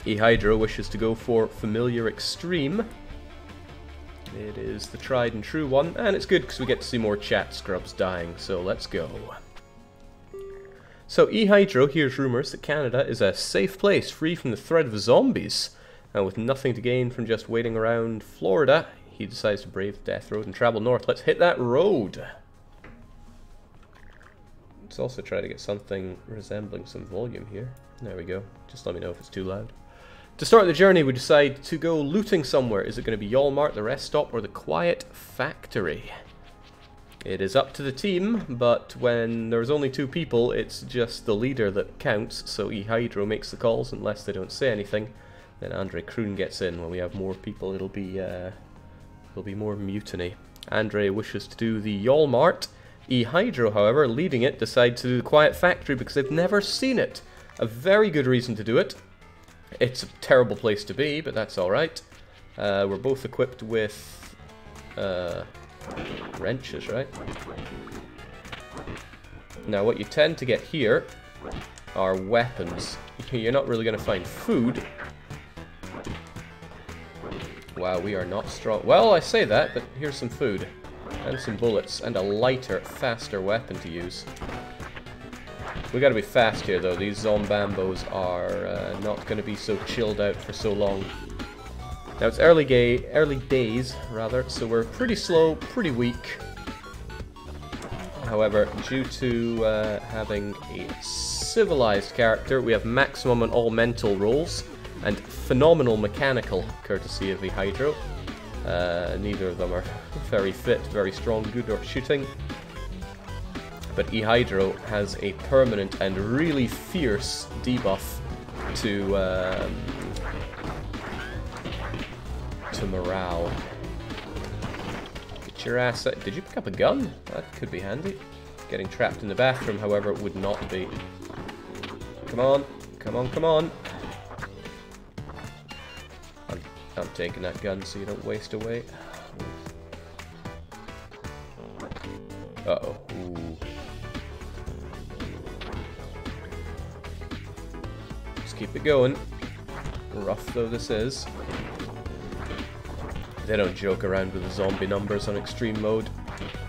EhydrOH wishes to go for Familiar Extreme. It is the tried and true one, and it's good because we get to see more chat scrubs dying, so let's go. So EhydrOH hears rumours that Canada is a safe place free from the threat of zombies, and with nothing to gain from just waiting around Florida, he decides to brave the death road and travel north. Let's hit that road! Let's also try to get something resembling some volume here. There we go. Just let me know if it's too loud. To start the journey, we decide to go looting somewhere. Is it going to be Walmart, the rest stop, or the Quiet Factory? It is up to the team, but when there's only 2 people, it's just the leader that counts, so EhydrOH makes the calls unless they don't say anything. Then AndreKroon gets in. When we have more people, it'll be more mutiny. Andre wishes to do the Walmart. EhydrOH, however, leading it, decide to do the Quiet Factory because they've never seen it. A very good reason to do it. It's a terrible place to be, but that's alright. We're both equipped with wrenches, right? Now, what you tend to get here are weapons. You're not really going to find food. Wow, we are not strong. Well, I say that, but here's some food. And some bullets, and a lighter, faster weapon to use. We gotta be fast here, though. These zombambos are not gonna be so chilled out for so long. Now, it's early days, rather, so we're pretty slow, pretty weak. However, due to having a civilized character, we have maximum on all mental rolls, and phenomenal mechanical, courtesy of EhydrOH. Neither of them are very fit, very strong, good at shooting. But EhydrOH has a permanent and really fierce debuff to morale. Get your ass out. Did you pick up a gun? That could be handy. Getting trapped in the bathroom, however, would not be. Come on, come on, come on. I'm taking that gun so you don't waste away. Uh-oh. Ooh. Just keep it going. Rough though this is. They don't joke around with the zombie numbers on extreme mode.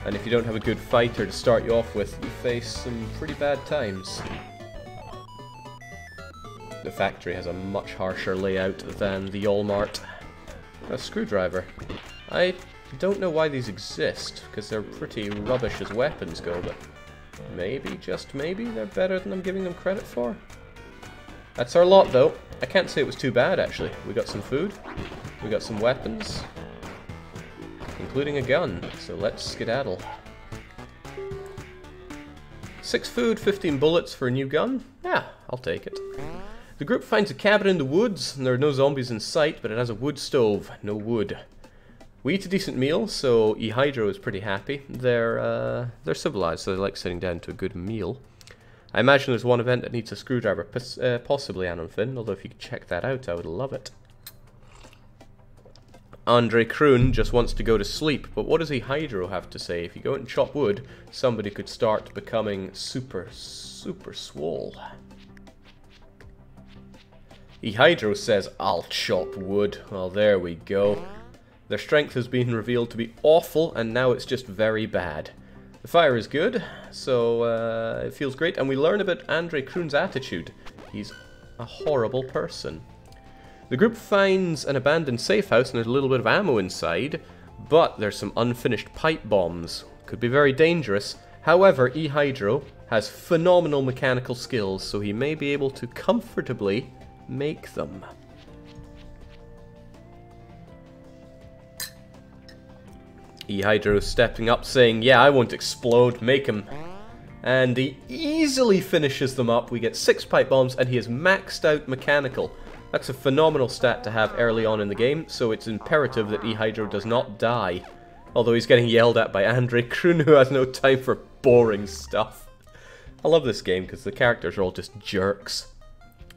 And if you don't have a good fighter to start you off with, you face some pretty bad times. The factory has a much harsher layout than the Walmart. A screwdriver. I don't know why these exist, because they're pretty rubbish as weapons go, but maybe, just maybe, they're better than I'm giving them credit for. That's our lot, though. I can't say it was too bad, actually. We got some food, we got some weapons, including a gun, so let's skedaddle. 6 food, 15 bullets for a new gun? Yeah, I'll take it. The group finds a cabin in the woods, and there are no zombies in sight, but it has a wood stove, no wood. We eat a decent meal, so EhydrOH is pretty happy. They're civilized, so they like sitting down to a good meal. I imagine there's one event that needs a screwdriver, possibly Anon Finn, although if you could check that out, I would love it. AndreKroon just wants to go to sleep, but what does EhydrOH have to say? If you go out and chop wood, somebody could start becoming super swole. EhydrOH says, I'll chop wood. Well, there we go. Their strength has been revealed to be awful, and now it's just very bad. The fire is good, so it feels great, and we learn about AndreKroon's attitude. He's a horrible person. The group finds an abandoned safe house, and there's a little bit of ammo inside, but there's some unfinished pipe bombs. Could be very dangerous. However, EhydrOH has phenomenal mechanical skills, so he may be able to comfortably make them. EhydrOH stepping up saying, yeah, I won't explode, make him. And he easily finishes them up. We get 6 pipe bombs and he is maxed out mechanical. That's a phenomenal stat to have early on in the game, so it's imperative that EhydrOH does not die. Although he's getting yelled at by AndreKroon, who has no time for boring stuff. I love this game because the characters are all just jerks.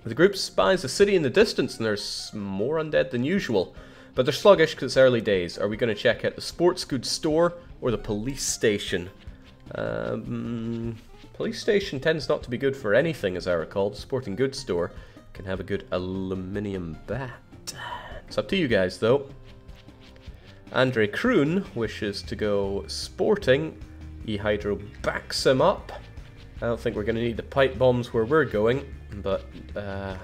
The group spies a city in the distance, and there's more undead than usual. But they're sluggish because it's early days. Are we going to check out the sports goods store or the police station? Police station tends not to be good for anything, as I recall. The sporting goods store Can have a good aluminium bat. It's up to you guys, though. AndreKroon wishes to go sporting. EhydrOH backs him up. I don't think we're going to need the pipe bombs where we're going, but I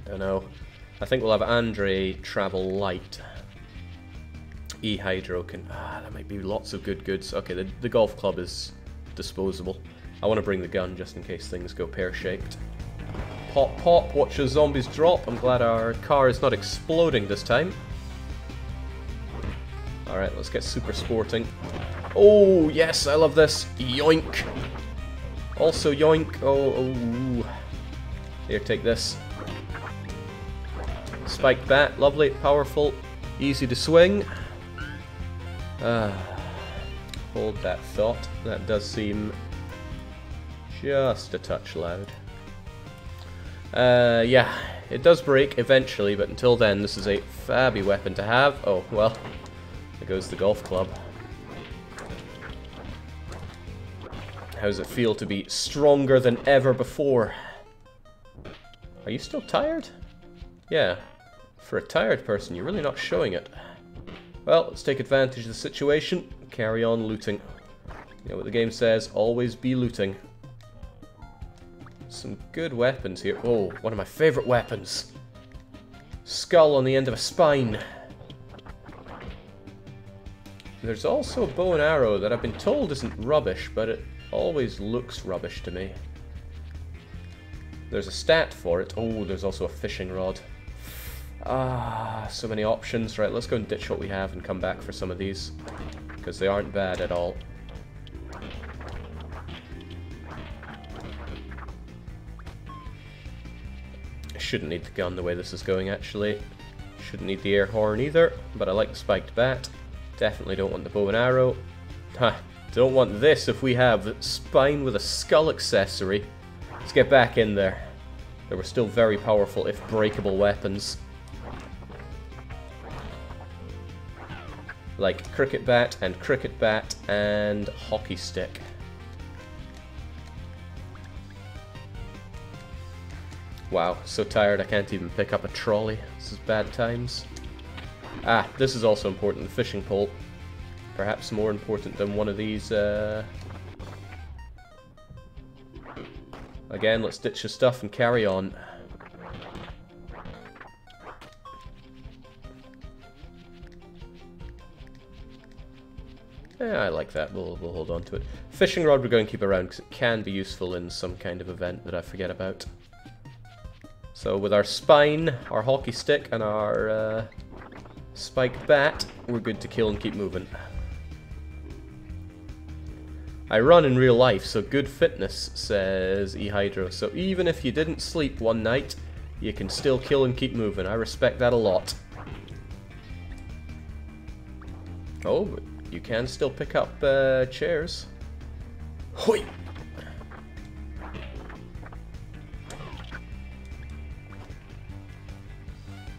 don't know. I think we'll have Andre travel light. EhydrOH can... that might be lots of good goods. Okay, the golf club is disposable. I want to bring the gun just in case things go pear-shaped. Pop, pop, watch the zombies drop. I'm glad our car is not exploding this time. Alright, let's get super sporting. Oh, yes, I love this. Yoink. Also yoink. Oh. Here, take this. Spiked bat, lovely, powerful, easy to swing. Hold that thought. That does seem just a touch loud. Yeah, it does break eventually, but until then, this is a fabby weapon to have. Oh, well, there goes the golf club. How does it feel to be stronger than ever before? Are you still tired? Yeah, for a tired person, you're really not showing it. Well, let's take advantage of the situation. Carry on looting. You know what the game says, always be looting. Some good weapons here. Oh, one of my favorite weapons. Skull on the end of a spine. There's also a bow and arrow that I've been told isn't rubbish, but it always looks rubbish to me. There's a stat for it. Oh, there's also a fishing rod. So many options. Right, let's go and ditch what we have and come back for some of these, because they aren't bad at all. I shouldn't need the gun the way this is going, actually. Shouldn't need the air horn either, but I like the spiked bat. Definitely don't want the bow and arrow. Don't want this if we have spine with a skull accessory. Let's get back in there. They were still very powerful, if breakable, weapons. Like cricket bat and hockey stick. Wow, so tired I can't even pick up a trolley. This is bad times. This is also important, the fishing pole. Perhaps more important than one of these, Again, let's ditch the stuff and carry on. Yeah, I like that. We'll hold on to it. Fishing rod we're going to keep around because it can be useful in some kind of event that I forget about. So with our spine, our hockey stick, and our spiked bat, we're good to kill and keep moving. I run in real life, so good fitness, says EhydrOH. So even if you didn't sleep one night, you can still kill and keep moving. I respect that a lot. Oh, but you can still pick up chairs. Hoi!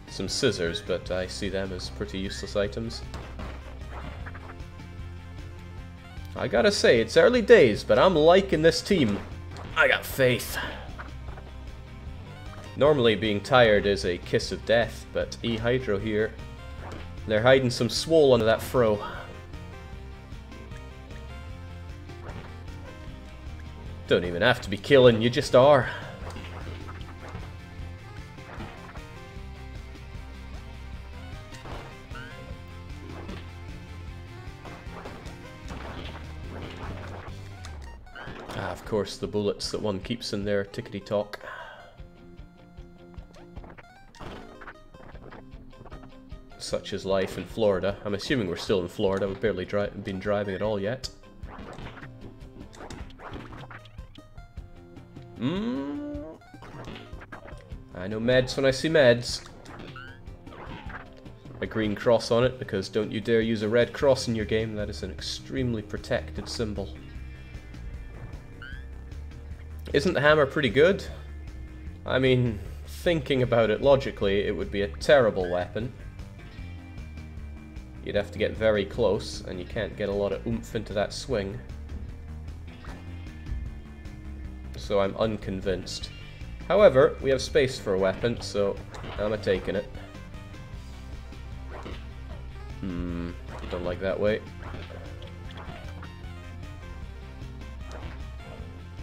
Some scissors, but I see them as pretty useless items. I gotta say, it's early days, but I'm liking this team. I got faith. Normally being tired is a kiss of death, but EhydrOH here, they're hiding some swole under that fro. Don't even have to be killing, you just are. Of course, the bullets that one keeps in their tickety-tock. Such is life in Florida. I'm assuming we're still in Florida. We've barely been driving at all yet. I know meds when I see meds. A green cross on it, because don't you dare use a red cross in your game. That is an extremely protected symbol. Isn't the hammer pretty good? I mean, thinking about it logically, it would be a terrible weapon. You'd have to get very close, and you can't get a lot of oomph into that swing. So I'm unconvinced. However, we have space for a weapon, so I'm taking it. Don't like that way.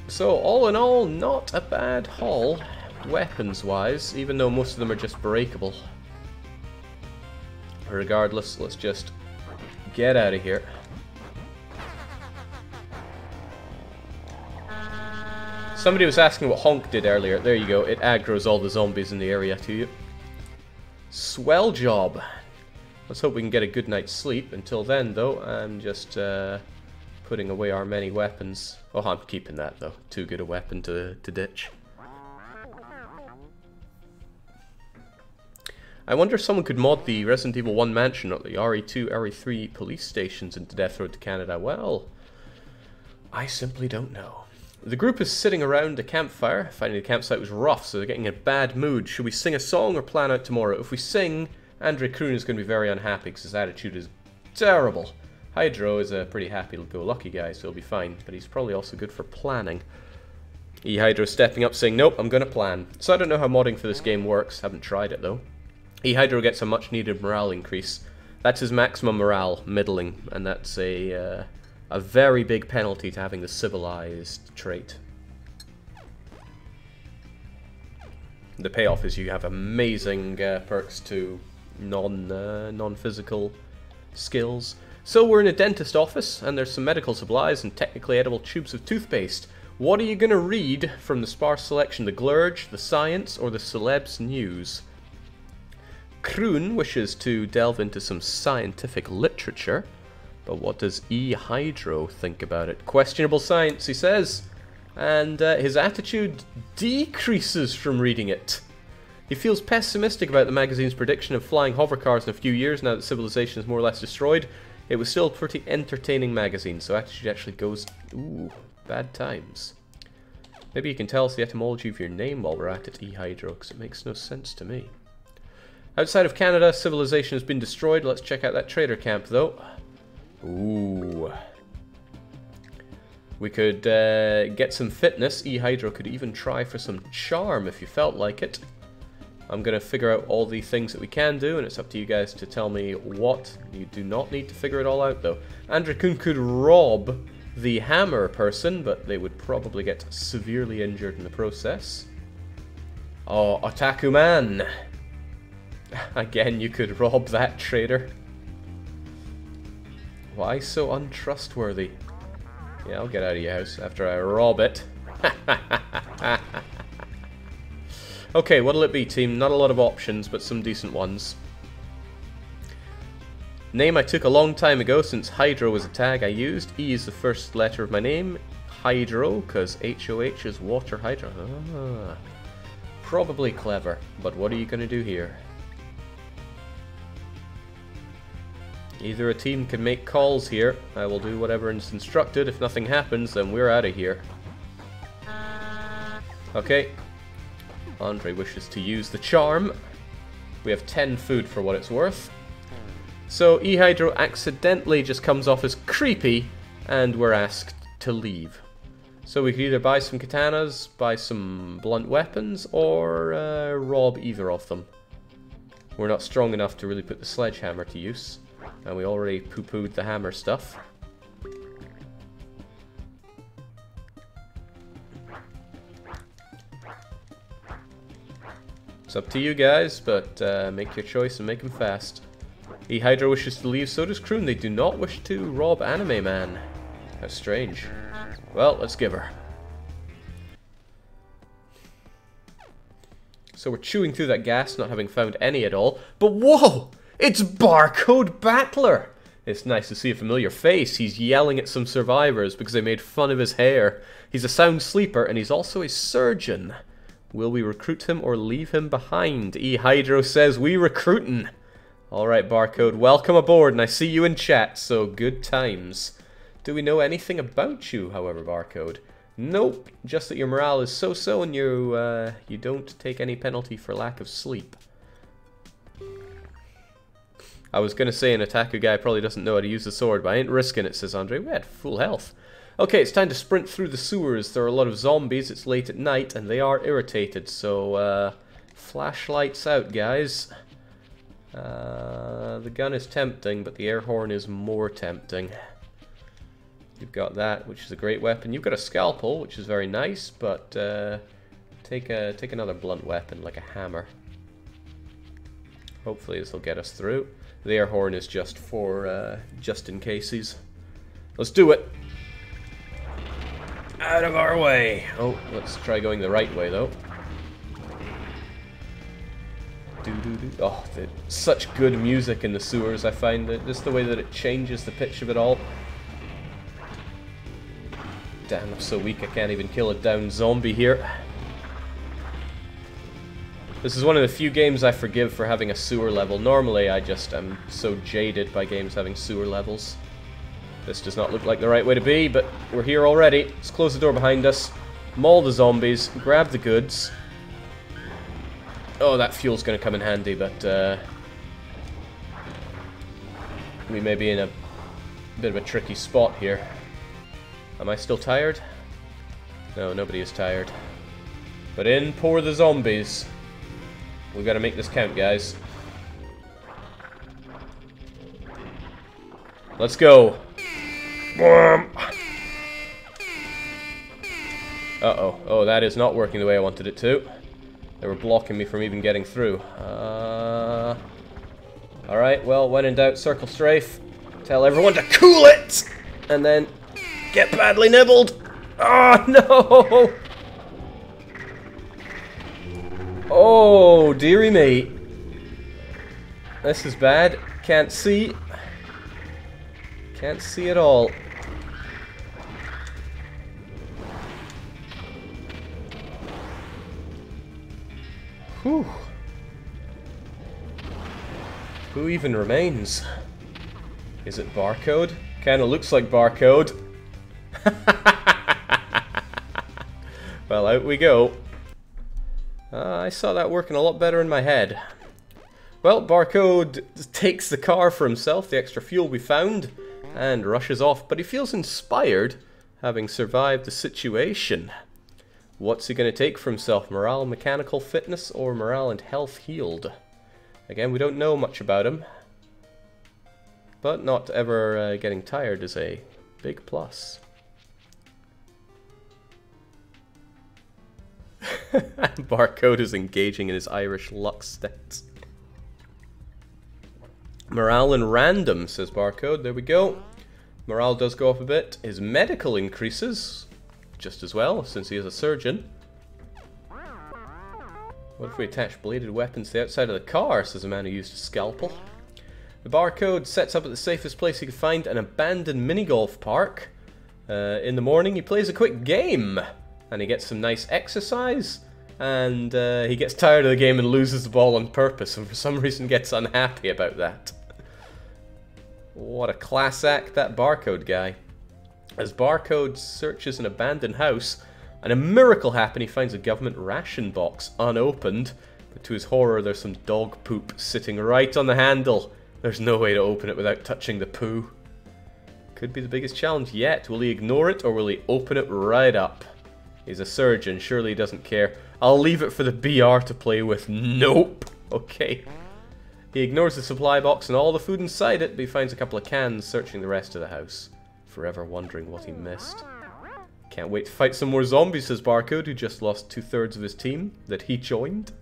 So, all in all, not a bad haul, weapons-wise, even though most of them are just breakable. Regardless, let's just get out of here. Somebody was asking what Honk did earlier. There you go, it aggroes all the zombies in the area to you. Swell job. Let's hope we can get a good night's sleep. Until then, though, I'm just putting away our many weapons. Oh, I'm keeping that, though. Too good a weapon to ditch. I wonder if someone could mod the Resident Evil 1 mansion or the RE2, RE3 police stations into Death Road to Canada. Well, I simply don't know. The group is sitting around a campfire. Finding the campsite was rough, so they're getting in a bad mood. Should we sing a song or plan out tomorrow? If we sing, AndreKroon is going to be very unhappy because his attitude is terrible. Hydro is a pretty happy-go-lucky guy, so he'll be fine, but he's probably also good for planning. EhydrO stepping up saying, nope, I'm going to plan. So I don't know how modding for this game works. Haven't tried it, though. EhydrO gets a much-needed morale increase. That's his maximum morale, middling, and that's a very big penalty to having the civilized trait. The payoff is you have amazing perks to non-physical skills. So we're in a dentist office, and there's some medical supplies and technically edible tubes of toothpaste. What are you going to read from the sparse selection? The Glurge, the Science, or the Celebs News? Kroon wishes to delve into some scientific literature, but what does EhydrO think about it? Questionable science, he says, and his attitude decreases from reading it. He feels pessimistic about the magazine's prediction of flying hovercars in a few years now that civilization is more or less destroyed. It was still a pretty entertaining magazine, so attitude actually goes, ooh, bad times. Maybe you can tell us the etymology of your name while we're at it, EhydrO, because it makes no sense to me. Outside of Canada, civilization has been destroyed. Let's check out that trader camp, though. Ooh. We could get some fitness. EhydrO could even try for some charm if you felt like it. I'm going to figure out all the things that we can do, and it's up to you guys to tell me what. You do not need to figure it all out, though. AndreKroon could rob the hammer person, but they would probably get severely injured in the process. Oh, Otaku Man! Again, you could rob that trader. Why so untrustworthy? Yeah, I'll get out of your house after I rob it. Okay, what'll it be, team? Not a lot of options, but some decent ones. Name I took a long time ago, since Hydro was a tag I used. E is the first letter of my name. Hydro, because HOH is water hydro. Ah, probably clever, but what are you going to do here? Either a team can make calls here. I will do whatever is instructed. If nothing happens, then we're out of here. Okay. Andre wishes to use the charm. We have 10 food for what it's worth. So EhydrO accidentally just comes off as creepy, and we're asked to leave. So we could either buy some katanas, buy some blunt weapons, or rob either of them. We're not strong enough to really put the sledgehammer to use, and we already poo-pooed the hammer stuff. It's up to you guys, but make your choice and make them fast. EhydrO wishes to leave, so does Kroon. They do not wish to rob Anime Man. How strange. Well, let's give her. So we're chewing through that gas, not having found any at all. But whoa! It's Barcode Battler! It's nice to see a familiar face. He's yelling at some survivors because they made fun of his hair. He's a sound sleeper, and he's also a surgeon. Will we recruit him or leave him behind? EhydrO says we recruitin'. Alright, Barcode, welcome aboard, and I see you in chat, so good times. Do we know anything about you, however, Barcode? Nope, just that your morale is so-so and you don't take any penalty for lack of sleep. I was going to say an Otaku guy probably doesn't know how to use the sword, but I ain't risking it, says Andre. We had full health. Okay, it's time to sprint through the sewers. There are a lot of zombies, it's late at night, and they are irritated, so flashlights out, guys. The gun is tempting, but the air horn is more tempting. You've got that, which is a great weapon. You've got a scalpel, which is very nice, but take another blunt weapon, like a hammer. Hopefully this will get us through. The air horn is just for just in cases. Let's do it! Out of our way! Oh, let's try going the right way, though. Oh, such good music in the sewers, I find. Just the way that it changes the pitch of it all. Damn, I'm so weak I can't even kill a downed zombie here. This is one of the few games I forgive for having a sewer level. Normally I just am so jaded by games having sewer levels. This does not look like the right way to be, but we're here already. Let's close the door behind us, maul the zombies, grab the goods. Oh, that fuel's going to come in handy, but we may be in a bit of a tricky spot here. Am I still tired? No, nobody is tired. But in pour the zombies. We've got to make this count, guys. Let's go. Uh-oh. Oh, that is not working the way I wanted it to. They were blocking me from even getting through. Alright, well, when in doubt, circle strafe. Tell everyone to cool it! And then get badly nibbled! Oh, no! Oh, dearie me. This is bad. Can't see. Can't see at all. Whew. Who even remains? Is it Barcode? Kinda looks like Barcode. Well, out we go. I saw that working a lot better in my head. Well, Barcode takes the car for himself, the extra fuel we found, and rushes off. But he feels inspired, having survived the situation. What's he going to take for himself? Morale, mechanical fitness, or morale and health healed? Again, we don't know much about him. But not ever getting tired is a big plus. Barcode is engaging in his Irish luck stats. Morale and random, says Barcode. There we go. Morale does go up a bit. His medical increases just as well, since he is a surgeon. What if we attach bladed weapons to the outside of the car, says a man who used a scalpel. The Barcode sets up at the safest place he could find, an abandoned mini-golf park. In the morning he plays a quick game, and he gets some nice exercise, and he gets tired of the game and loses the ball on purpose, and for some reason gets unhappy about that. What a class act, that Barcode guy. As Barcode searches an abandoned house, and a miracle happens, he finds a government ration box unopened, but to his horror there's some dog poop sitting right on the handle. There's no way to open it without touching the poo. Could be the biggest challenge yet. Will he ignore it, or will he open it right up? He's a surgeon, surely he doesn't care. I'll leave it for the BR to play with. Nope. Okay. He ignores the supply box and all the food inside it, but he finds a couple of cans searching the rest of the house, forever wondering what he missed. Can't wait to fight some more zombies, says Barcode, who just lost 2/3 of his team that he joined.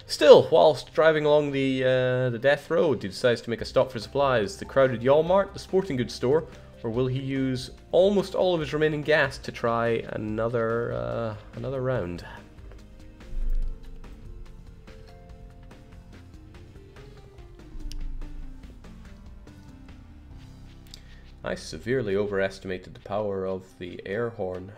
Still, whilst driving along the death road, he decides to make a stop for supplies. The crowded Walmart, the sporting goods store, or will he use almost all of his remaining gas to try another round? I severely overestimated the power of the air horn.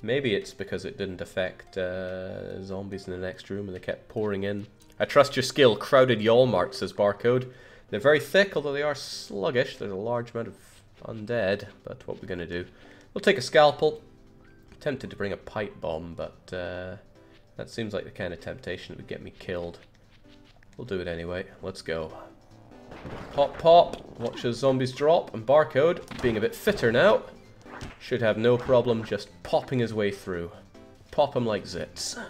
Maybe it's because it didn't affect zombies in the next room and they kept pouring in. I trust your skill. Crowded Walmart, says Barcode. They're very thick, although they are sluggish. There's a large amount of undead, but what we're going to do? We'll take a scalpel. Tempted to bring a pipe bomb, but that seems like the kind of temptation that would get me killed. We'll do it anyway. Let's go. Pop, pop. Watch those zombies drop. And Barcode, being a bit fitter now, should have no problem just popping his way through. Pop him like zits.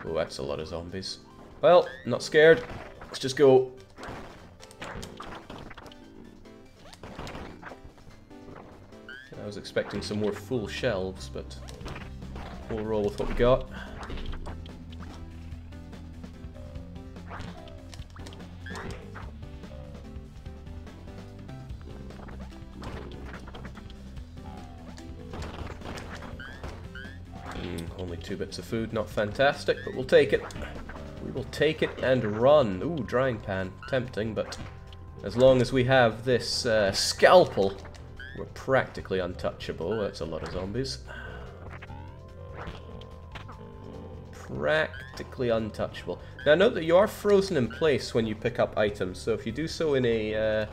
Oh, that's a lot of zombies. Well, not scared. Let's just go. I was expecting some more full shelves, but we'll roll with what we got. Only 2 bits of food, not fantastic, but we'll take it. We will take it and run. Ooh, drying pan. Tempting, but as long as we have this scalpel, we're practically untouchable. That's a lot of zombies. Practically untouchable. Now note that you are frozen in place when you pick up items, so if you do so in a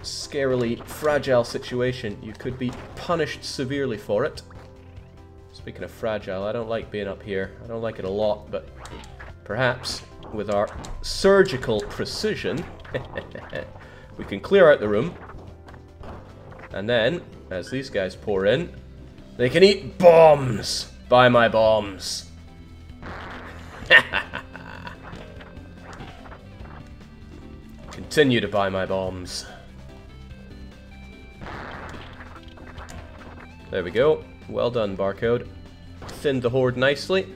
scarily fragile situation, you could be punished severely for it. Speaking of fragile, I don't like being up here. I don't like it a lot, but perhaps with our surgical precision, we can clear out the room. And then, as these guys pour in, they can eat bombs! Buy my bombs! Continue to buy my bombs. There we go. Well done, Barcode. Thinned the horde nicely,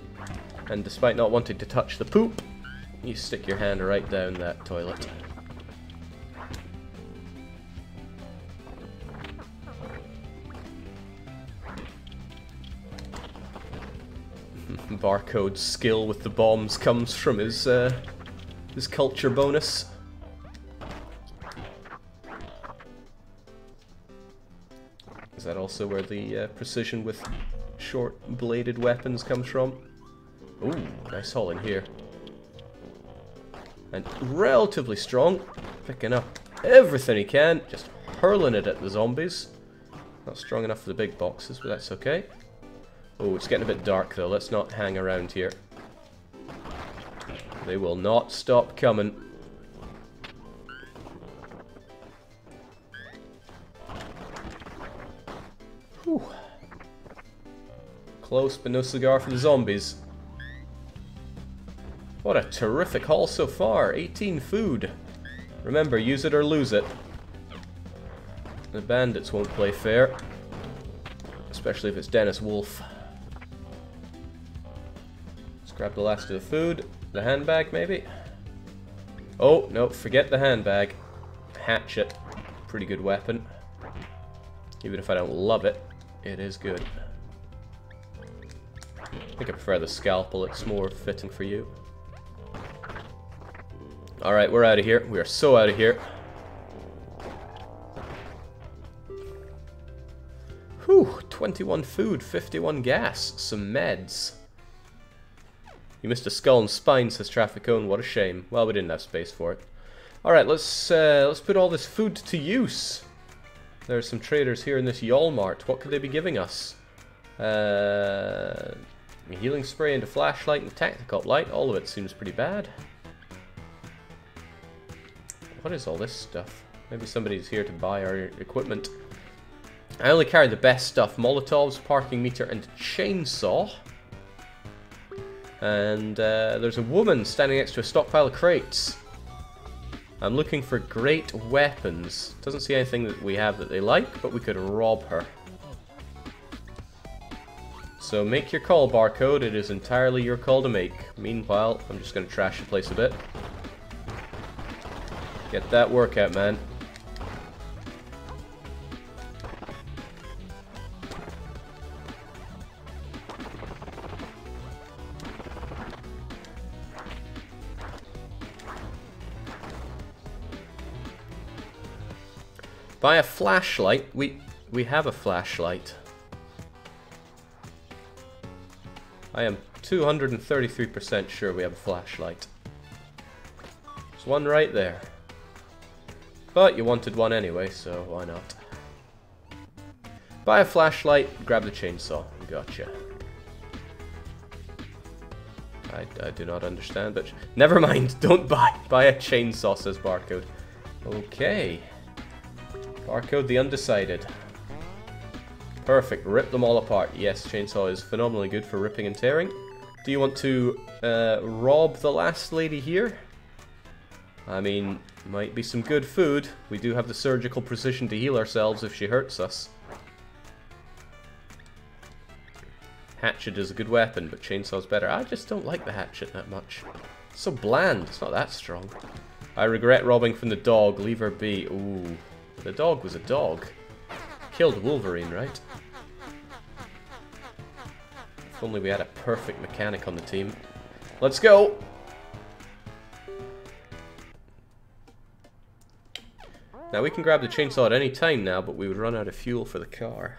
and despite not wanting to touch the poop, you stick your hand right down that toilet. Barcode's skill with the bombs comes from his culture bonus. Is that also where the precision with short-bladed weapons comes from? Ooh, nice haul in here. And relatively strong, picking up everything he can, just hurling it at the zombies. Not strong enough for the big boxes, but that's okay. Oh, it's getting a bit dark though, let's not hang around here. They will not stop coming. Whew. Close, but no cigar for the zombies. What a terrific haul so far. 18 food. Remember, use it or lose it. The bandits won't play fair. Especially if it's Dennis Wolf. Let's grab the last of the food. The handbag, maybe? Oh, no, forget the handbag. Hatchet. Pretty good weapon. Even if I don't love it, it is good. I think I prefer the scalpel, it's more fitting for you. Alright, we're out of here. We are so out of here. Whew, 21 food, 51 gas, some meds. You missed a skull and spine, says Trafficone. What a shame. Well, we didn't have space for it. Alright, let's put all this food to use. There are some traders here in this Walmart. What could they be giving us? A healing spray and a flashlight and a tactical light. All of it seems pretty bad. What is all this stuff? Maybe somebody's here to buy our equipment. I only carry the best stuff. Molotovs, parking meter, and a chainsaw. And there's a woman standing next to a stockpile of crates. I'm looking for great weapons. Doesn't see anything that we have that they like, but we could rob her. So make your call, Barcode. It is entirely your call to make. Meanwhile, I'm just going to trash the place a bit. Get that workout, man. Buy a flashlight. We have a flashlight. I am 233% sure we have a flashlight. There's one right there. But you wanted one anyway, so why not? Buy a flashlight, grab the chainsaw. Gotcha. I do not understand, but never mind. Don't buy. Buy a chainsaw, says Barcode. Okay. Barcode the Undecided. Perfect, rip them all apart. Yes, chainsaw is phenomenally good for ripping and tearing. Do you want to rob the last lady here? I mean, might be some good food. We do have the surgical precision to heal ourselves if she hurts us. Hatchet is a good weapon, but chainsaw's better. I just don't like the hatchet that much. It's so bland, it's not that strong. I regret robbing from the dog, leave her be. Ooh, the dog was a dog. Killed Wolverine, right? If only we had a perfect mechanic on the team. Let's go! Now we can grab the chainsaw at any time now, but we would run out of fuel for the car.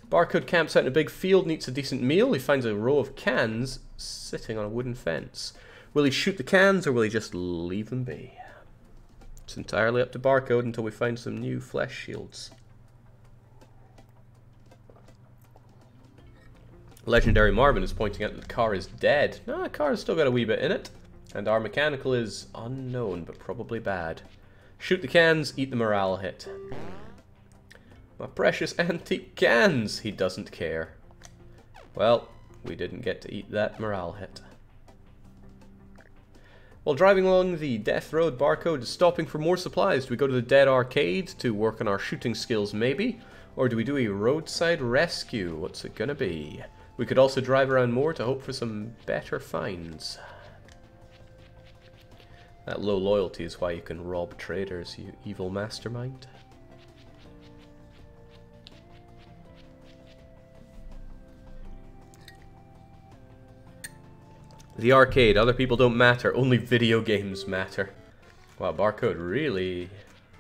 Barcode camps out in a big field and eats a decent meal. He finds a row of cans sitting on a wooden fence. Will he shoot the cans or will he just leave them be? It's entirely up to Barcode until we find some new flesh shields. Legendary Marvin is pointing out that the car is dead. No, the car has still got a wee bit in it. And our mechanical is unknown, but probably bad. Shoot the cans, eat the morale hit. My precious antique cans! He doesn't care. Well, we didn't get to eat that morale hit. While driving along the death road, Barcode is stopping for more supplies. Do we go to the dead arcade to work on our shooting skills, maybe? Or do we do a roadside rescue? What's it gonna be? We could also drive around more to hope for some better finds. That low loyalty is why you can rob traders, you evil mastermind. The arcade, other people don't matter, only video games matter. Wow, Barcode really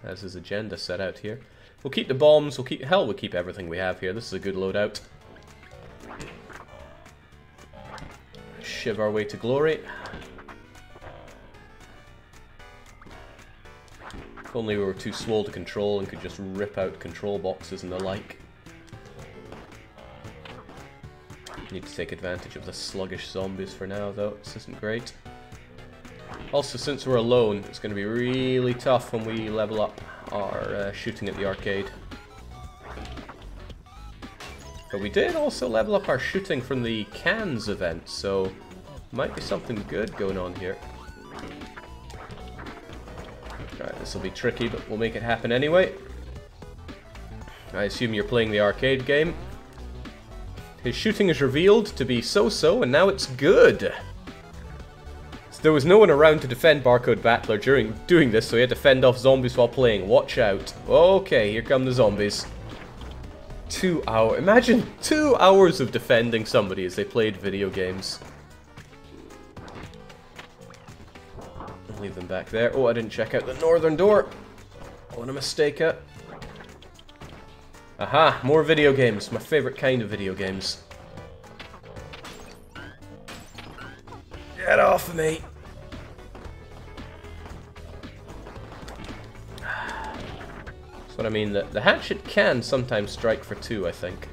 has his agenda set out here. We'll keep the bombs, we'll keep everything we have here. This is a good loadout. Shiv our way to glory. If only we were too slow to control and could just rip out control boxes and the like. Need to take advantage of the sluggish zombies for now, though. This isn't great. Also, since we're alone, it's going to be really tough when we level up our shooting at the arcade. But we did also level up our shooting from the cans event, so might be something good going on here. Alright, this will be tricky, but we'll make it happen anyway. I assume you're playing the arcade game. His shooting is revealed to be so-so, and now it's good. So there was no one around to defend Barcode Battler during doing this, so he had to fend off zombies while playing. Watch out. Okay, here come the zombies. 2 hours. Imagine 2 hours of defending somebody as they played video games. I'll leave them back there. Oh, I didn't check out the northern door. What a mistake. Aha, more video games. My favorite kind of video games. Get off of me. That's what I mean. The hatchet can sometimes strike for two, I think.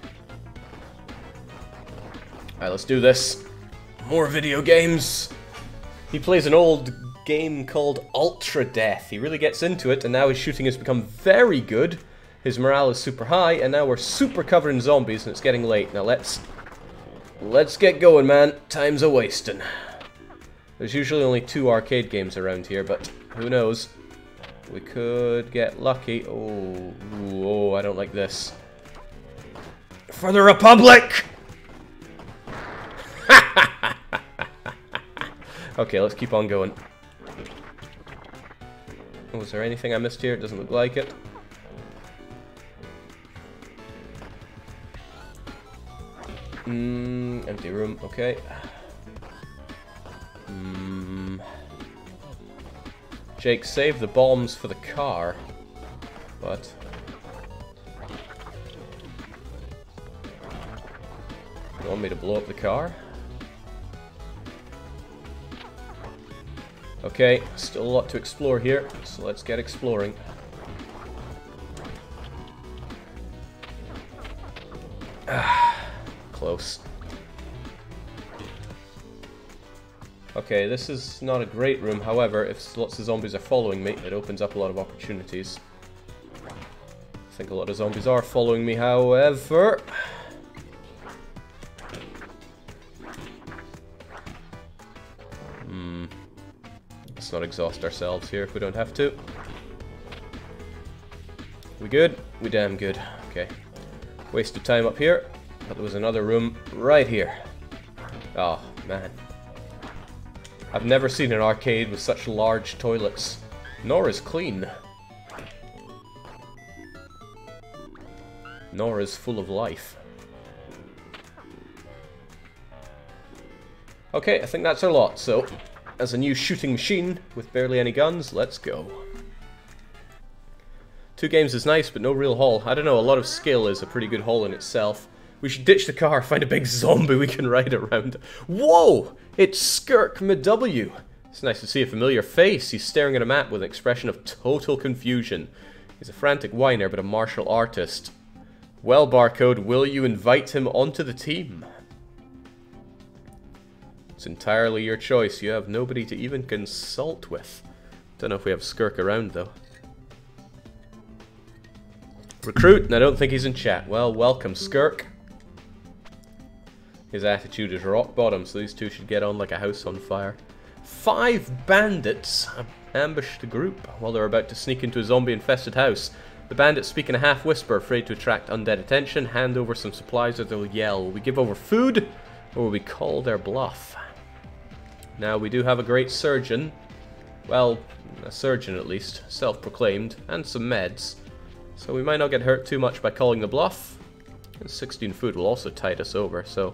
Alright, let's do this. More video games. He plays an old game called Ultra Death. He really gets into it, and now his shooting has become very good. His morale is super high, and now we're super covered in zombies, and it's getting late. Now let's get going, man. Time's a wasting. There's usually only 2 arcade games around here, but who knows? We could get lucky. Oh, I don't like this. For the Republic! Okay, let's keep on going. Oh, is there anything I missed here? It doesn't look like it. Empty room, okay. Jake, save the bombs for the car. But you want me to blow up the car? Okay, still a lot to explore here, so let's get exploring. Close. Okay, this is not a great room, however, if lots of zombies are following me, it opens up a lot of opportunities. think a lot of zombies are following me, however. Let's not exhaust ourselves here if we don't have to. We good? We damn good. Okay. Waste of time up here. But there was another room right here. Oh, man. I've never seen an arcade with such large toilets. Nor as clean. Nor as full of life. Okay, I think that's our lot, so as a new shooting machine with barely any guns, let's go. 2 games is nice, but no real haul. I don't know, a lot of skill is a pretty good haul in itself. We should ditch the car, find a big zombie we can ride around. Whoa! It's Skurk MW. It's nice to see a familiar face. He's staring at a map with an expression of total confusion. He's a frantic whiner, but a martial artist. Well, Barcode, will you invite him onto the team? It's entirely your choice. You have nobody to even consult with. Don't know if we have Skurk around, though. Recruit, and I don't think he's in chat. Well, welcome, Skurk. His attitude is rock bottom, so these two should get on like a house on fire. 5 bandits ambush the group while they're about to sneak into a zombie-infested house. The bandits speak in a half-whisper, afraid to attract undead attention, hand over some supplies or they'll yell. Will we give over food, or will we call their bluff? Now, we do have a great surgeon. Well, a surgeon at least, self-proclaimed, and some meds. So we might not get hurt too much by calling the bluff. And 16 food will also tide us over, so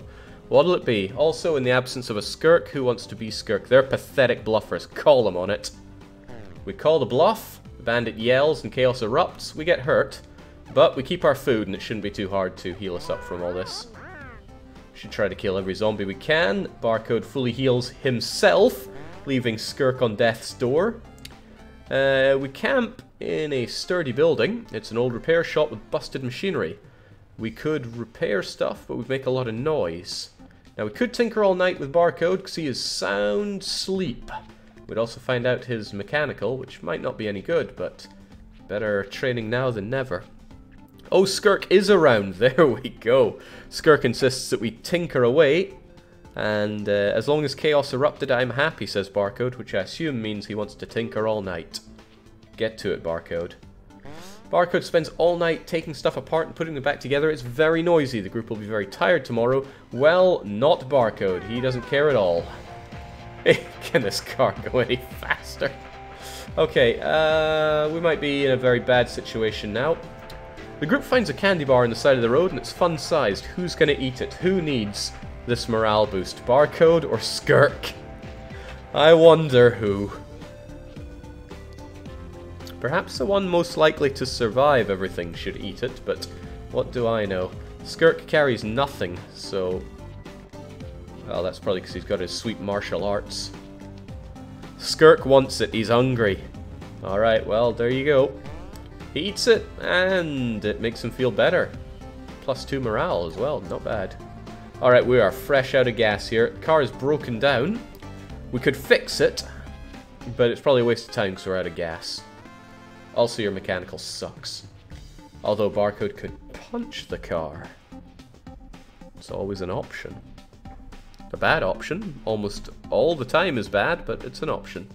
what'll it be? Also, in the absence of a Skurk, who wants to be Skurk? They're pathetic bluffers. Call them on it. We call the bluff, the bandit yells and chaos erupts, we get hurt, but we keep our food and it shouldn't be too hard to heal us up from all this. Should try to kill every zombie we can. Barcode fully heals himself, leaving Skurk on death's door. We camp in a sturdy building. It's an old repair shop with busted machinery. We could repair stuff, but we'd make a lot of noise. Now we could tinker all night with Barcode because he is sound sleep. We'd also find out his mechanical, which might not be any good, but better training now than never. Oh, Skurk is around. There we go. Skurk insists that we tinker away. And as long as chaos erupted, I'm happy, says Barcode, which I assume means he wants to tinker all night. Get to it, Barcode. Barcode spends all night taking stuff apart and putting them back together. It's very noisy. The group will be very tired tomorrow. Well, not Barcode. He doesn't care at all. Can this car go any faster? Okay, we might be in a very bad situation now. The group finds a candy bar on the side of the road and it's fun-sized. Who's going to eat it? Who needs this morale boost? Barcode or Skurk? I wonder who. Perhaps the one most likely to survive everything should eat it, but what do I know? Skurk carries nothing, so... Well, that's probably because he's got his sweet martial arts. Skurk wants it, he's hungry. Alright, well, there you go. He eats it, and it makes him feel better. +2 morale as well, not bad. Alright, we are fresh out of gas here. The car is broken down. We could fix it, but it's probably a waste of time because we're out of gas. Also, your mechanical sucks. Although Barcode could punch the car. It's always an option. A bad option. Almost all the time is bad, but it's an option.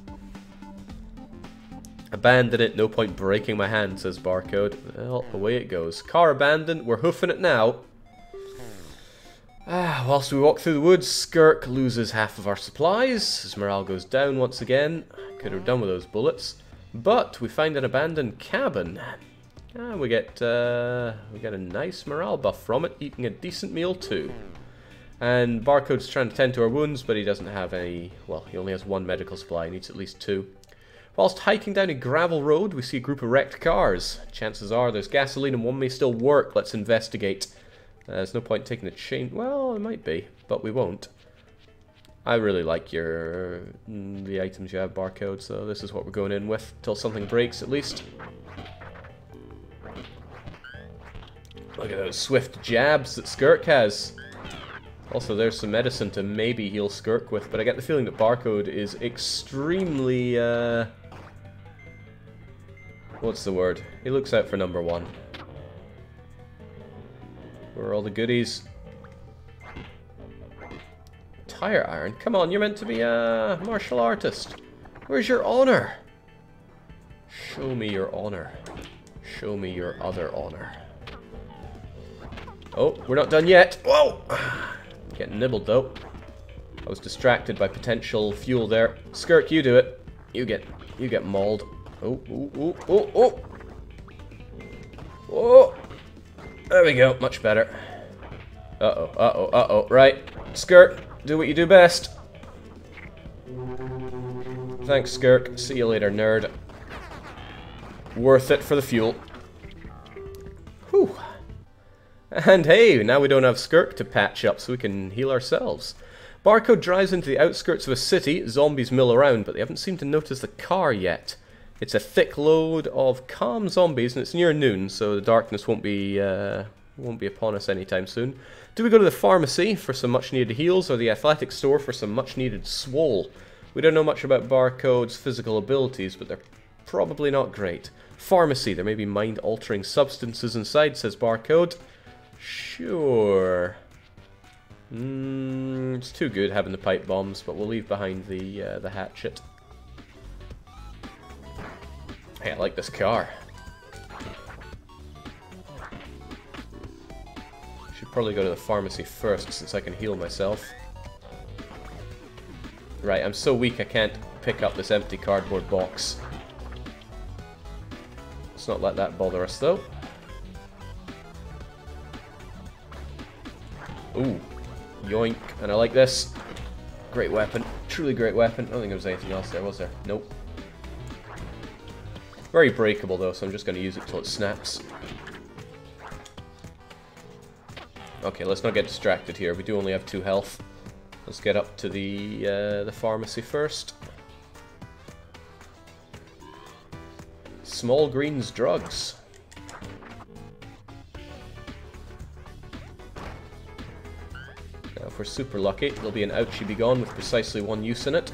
Abandon it, no point breaking my hand, says Barcode. Well, away it goes. Car abandoned, we're hoofing it now. Whilst we walk through the woods, Skurk loses half of our supplies. His morale goes down once again. Could have done with those bullets. But we find an abandoned cabin. And we get a nice morale buff from it, eating a decent meal too. And Barcode's trying to tend to our wounds, but he doesn't have any... Well, he only has 1 medical supply, he needs at least 2. Whilst hiking down a gravel road, we see a group of wrecked cars. Chances are there's gasoline and one may still work. Let's investigate. There's no point taking the chain... Well, it might be, but we won't. I really like the items you have, Barcode, so this is what we're going in with. Till something breaks, at least. Look at those swift jabs that Skurk has. Also, there's some medicine to maybe heal Skurk with, but I get the feeling that Barcode is extremely, what's the word? He looks out for number 1. Where are all the goodies? Tire iron? Come on, you're meant to be a martial artist. Where's your honor? Show me your honor. Show me your other honor. Oh, we're not done yet. Whoa! Getting nibbled though. I was distracted by potential fuel there. Skurk, you do it. You get mauled. Oh, oh, oh, oh, oh. Oh! There we go, much better. Uh-oh, uh-oh, uh-oh. Right, Skurk, do what you do best. Thanks, Skurk. See you later, nerd. Worth it for the fuel. Whew. And hey, now we don't have Skurk to patch up, so we can heal ourselves. Barcode drives into the outskirts of a city. Zombies mill around, but they haven't seemed to notice the car yet. It's a thick load of calm zombies, and it's near noon, so the darkness won't be upon us anytime soon. Do we go to the pharmacy for some much-needed heals, or the athletic store for some much-needed swole? We don't know much about Barcode's physical abilities, but they're probably not great. Pharmacy, there may be mind-altering substances inside, says Barcode. Sure. It's too good having the pipe bombs, but we'll leave behind the hatchet. Hey, I like this car. Should probably go to the pharmacy first, since I can heal myself. Right, I'm so weak I can't pick up this empty cardboard box. Let's not let that bother us, though. Ooh. Yoink. And I like this. Great weapon. Truly great weapon. I don't think there was anything else there, was there? Nope. Very breakable though, so I'm just going to use it till it snaps. Okay, let's not get distracted here. We do only have 2 health. Let's get up to the pharmacy first. Small Green's drugs. Now, if we're super lucky, there'll be an Ouchie Be Gone with precisely 1 use in it.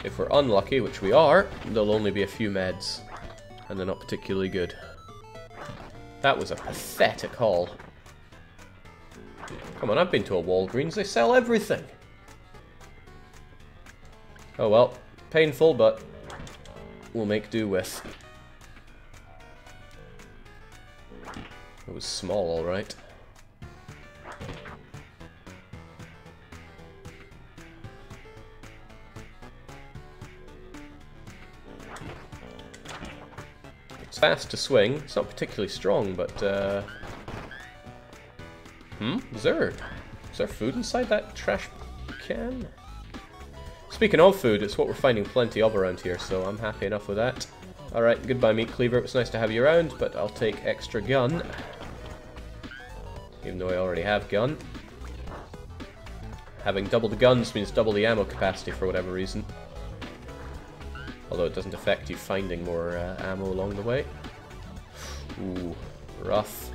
If we're unlucky, which we are, there'll only be a few meds, and they're not particularly good. That was a pathetic haul. Come on, I've been to a Walgreens, they sell everything! Oh well, painful, but we'll make do with. It was small, alright. It's fast to swing. It's not particularly strong, but Is there food inside that trash can? Speaking of food, it's what we're finding plenty of around here, so I'm happy enough with that. Alright, goodbye Meat Cleaver. It was nice to have you around, but I'll take extra gun. Even though I already have gun. Having double the guns means double the ammo capacity for whatever reason. Although it doesn't affect you finding more ammo along the way. Ooh, rough.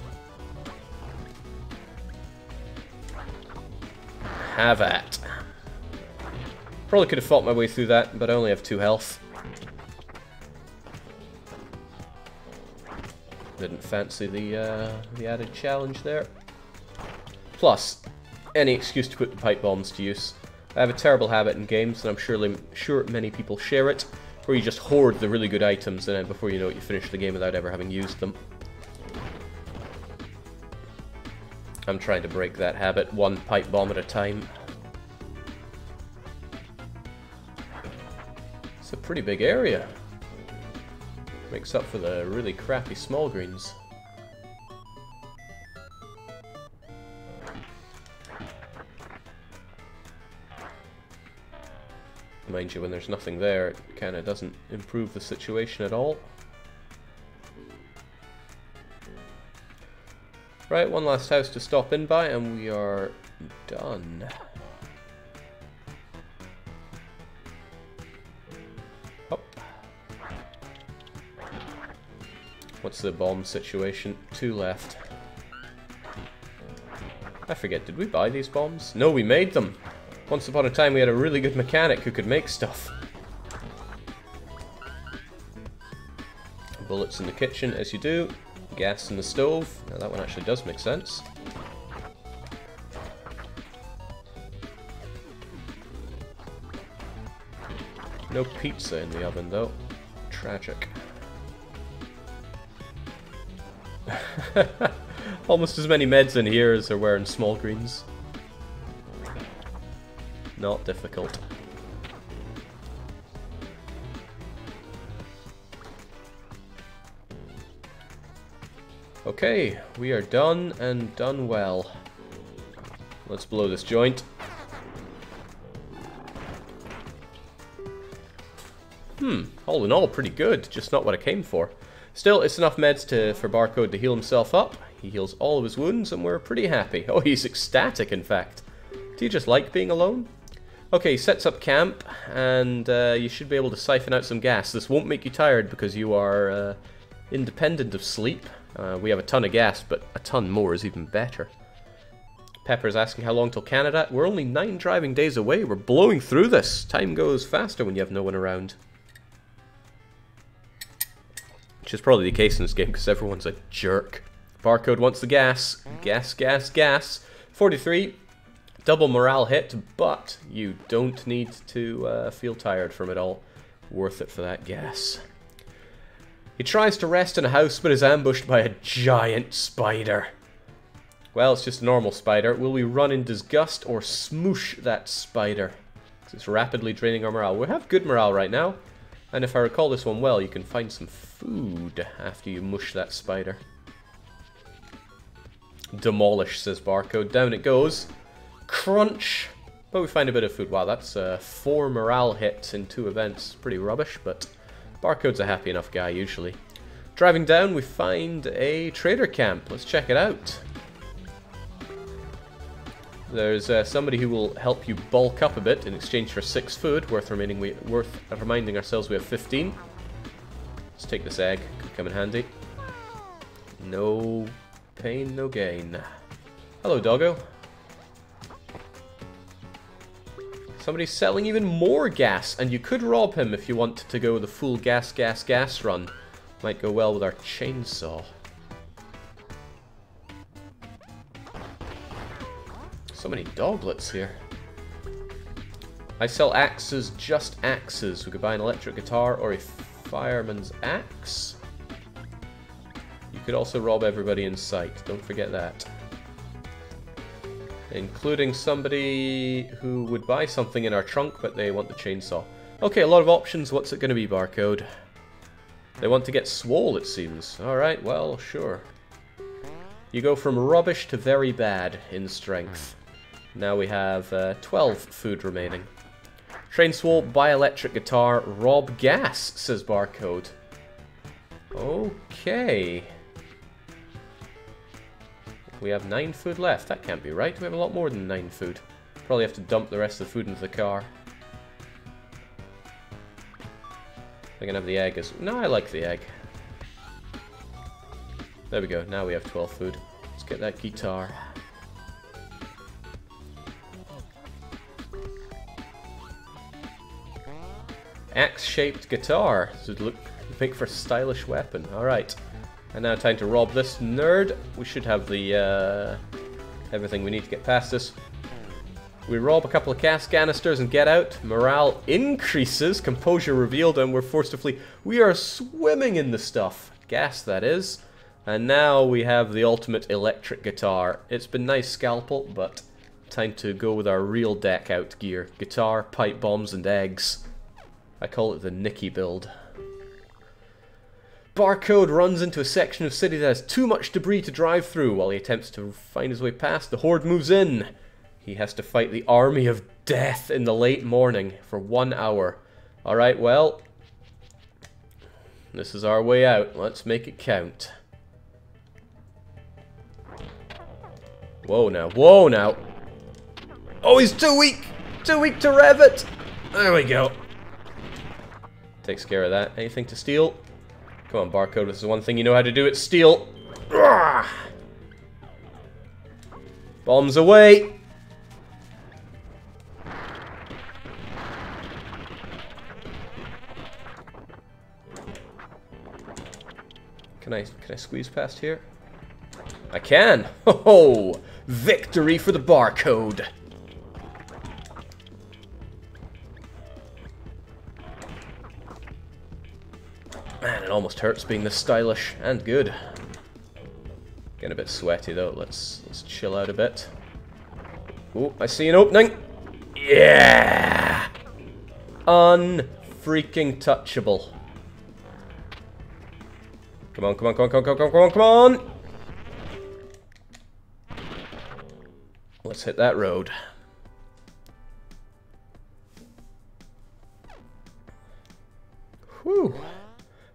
Have at. Probably could have fought my way through that, but I only have 2 health. Didn't fancy the added challenge there. Plus, any excuse to put the pipe bombs to use. I have a terrible habit in games, and I'm sure many people share it, where you just hoard the really good items, and then before you know it, you finish the game without ever having used them. I'm trying to break that habit, 1 pipe bomb at a time. It's a pretty big area. Makes up for the really crappy small greens. Mind you, when there's nothing there, it kinda doesn't improve the situation at all. Right, 1 last house to stop in by, and we are done. Oh. What's the bomb situation? 2 left. I forget, did we buy these bombs? No, we made them! Once upon a time we had a really good mechanic who could make stuff. Bullets in the kitchen, as you do. Gas in the stove. Now that one actually does make sense. No pizza in the oven, though. Tragic. Almost as many meds in here as there were in small greens. Not difficult. Okay, we are done and done well. Let's blow this joint. All in all, pretty good. Just not what I came for. Still, it's enough meds for Barcode to heal himself up. He heals all of his wounds, and we're pretty happy. Oh, he's ecstatic, in fact. Do you just like being alone? Okay, he sets up camp, and you should be able to siphon out some gas. This won't make you tired because you are independent of sleep. We have a ton of gas, but a ton more is even better. Pepper's asking how long till Canada. We're only 9 driving days away. We're blowing through this. Time goes faster when you have no one around. Which is probably the case in this game because everyone's a jerk. Barcode wants the gas. Gas, gas, gas. 43. Double morale hit, but you don't need to feel tired from it all. Worth it for that gas. He tries to rest in a house, but is ambushed by a giant spider. Well, it's just a normal spider. Will we run in disgust or smoosh that spider? Because it's rapidly draining our morale. We have good morale right now. And if I recall this one well, you can find some food after you mush that spider. Demolish, says Barcode. Down it goes. Crunch. But we find a bit of food. Wow, that's 4 morale hits in 2 events. Pretty rubbish, but Barcode's a happy enough guy, usually. Driving down, we find a trader camp. Let's check it out. There's somebody who will help you bulk up a bit in exchange for 6 food, worth reminding ourselves we have 15. Let's take this egg, could come in handy. No pain, no gain. Hello, doggo. Somebody's selling even more gas, and you could rob him if you want to go the full gas, gas, gas run. Might go well with our chainsaw. So many doglets here. I sell axes, just axes. We could buy an electric guitar or a fireman's axe. You could also rob everybody in sight. Don't forget that. Including somebody who would buy something in our trunk, but they want the chainsaw. Okay, a lot of options. What's it going to be, Barcode? They want to get swole, it seems. Alright, well, sure. You go from rubbish to very bad in strength. Now we have 12 food remaining. Train swole, buy electric guitar, rob gas, says Barcode. Okay. We have 9 food left. That can't be right. We have a lot more than 9 food. Probably have to dump the rest of the food into the car. I can have the egg as... No, I like the egg. There we go. Now we have 12 food. Let's get that guitar. Axe-shaped guitar. So it make for a stylish weapon. Alright. And now time to rob this nerd. We should have the everything we need to get past this. We rob a couple of gas canisters and get out. Morale increases. Composure revealed, and we're forced to flee. We are swimming in the stuff. Gas, that is. And now we have the ultimate electric guitar. It's been nice, Scalpel, but time to go with our real deck out gear. Guitar, pipe bombs, and eggs. I call it the Nicky build. Barcode runs into a section of city that has too much debris to drive through. While he attempts to find his way past, the horde moves in. He has to fight the army of death in the late morning for 1 hour. Alright, well, this is our way out. Let's make it count. Whoa now, whoa now. Oh, he's too weak! Too weak to rev it! There we go. Takes care of that. Anything to steal? Come on, Barcode, this is one thing you know how to do, it's steal. Urgh! Bombs away! Can I squeeze past here? I can! Ho ho! Victory for the Barcode! Man, it almost hurts being this stylish and good. Getting a bit sweaty though. Let's chill out a bit. Oh, I see an opening. Yeah! Unfreaking touchable. Come on, come on, come on, come on, come on, come on, come on! Let's hit that road. Whew.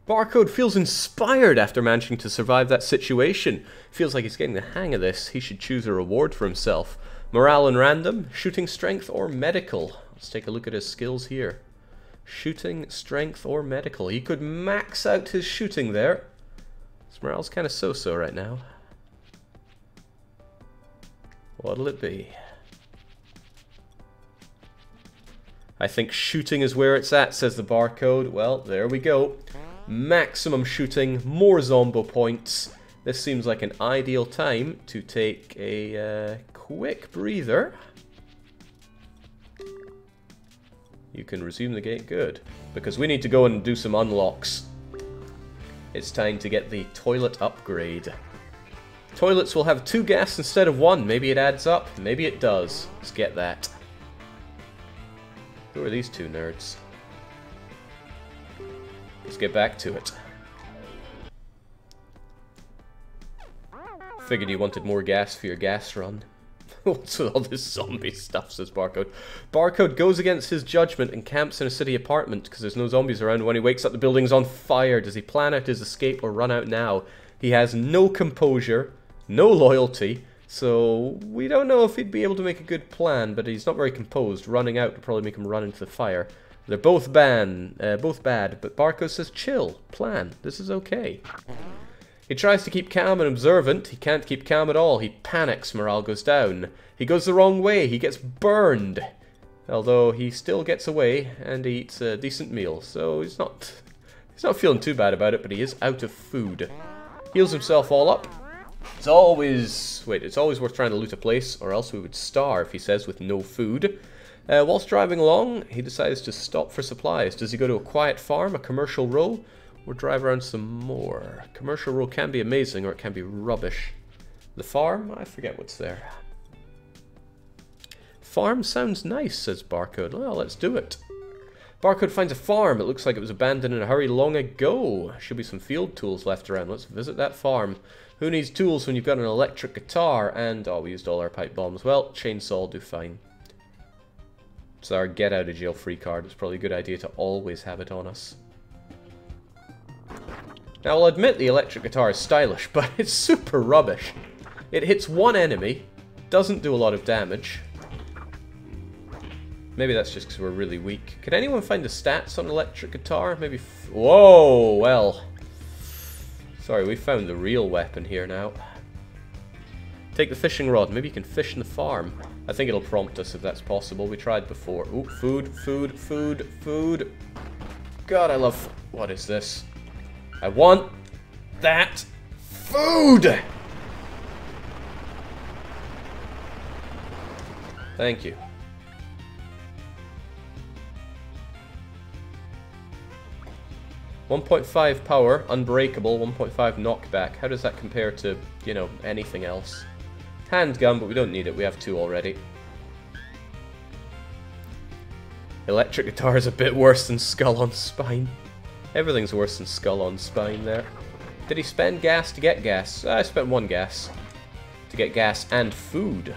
Barcode feels inspired after managing to survive that situation. Feels like he's getting the hang of this. He should choose a reward for himself. Morale and random, shooting strength, or medical. Let's take a look at his skills here. Shooting, strength, or medical. He could max out his shooting there. His morale's kind of so-so right now. What'll it be? I think shooting is where it's at, says the Barcode. Well, there we go. Maximum shooting, more Zombo points. This seems like an ideal time to take a quick breather. You can resume the gate, good. Because we need to go and do some unlocks. It's time to get the toilet upgrade. Toilets will have 2 gas instead of 1. Maybe it adds up, maybe it does. Let's get that. Who are these 2 nerds? Let's get back to it. Figured you wanted more gas for your gas run. What's with all this zombie stuff, says Barcode. Barcode goes against his judgment and camps in a city apartment because there's no zombies around. When he wakes up, the building's on fire. Does he plan out his escape or run out now? He has no composure, no loyalty, so we don't know if he'd be able to make a good plan, but he's not very composed. Running out would probably make him run into the fire. They're both bad, but Barcode says chill, plan, this is okay. He tries to keep calm and observant. He can't keep calm at all. He panics, morale goes down. He goes the wrong way, he gets burned. Although he still gets away and eats a decent meal, so he's not feeling too bad about it, but he is out of food. Heals himself all up. It's always worth trying to loot a place, or else we would starve, he says, with no food. Whilst driving along, he decides to stop for supplies. Does he go to a quiet farm, a commercial row, or drive around some more? Commercial row can be amazing, or it can be rubbish. The farm? I forget what's there. Farm sounds nice, says Barcode. Well, let's do it. Barcode finds a farm. It looks like it was abandoned in a hurry long ago. Should be some field tools left around. Let's visit that farm. Who needs tools when you've got an electric guitar? And, oh, we used all our pipe bombs. Well, chainsaw will do fine. It's our get out of jail free card. It's probably a good idea to always have it on us. Now, I'll admit the electric guitar is stylish, but it's super rubbish. It hits one enemy, doesn't do a lot of damage. Maybe that's just because we're really weak. Can anyone find the stats on electric guitar? Maybe... Whoa, well... Sorry, we found the real weapon here now. Take the fishing rod. Maybe you can fish in the farm. I think it'll prompt us if that's possible. We tried before. Ooh, food, food, food, food. God, I love... What is this? I want that food! Thank you. .5 power, unbreakable, 1.5 knockback. How does that compare to, you know, anything else? Handgun, but we don't need it. We have 2 already. Electric guitar is a bit worse than Skull on Spine. Everything's worse than Skull on Spine there. Did he spend gas to get gas? I spent 1 gas. To get gas and food.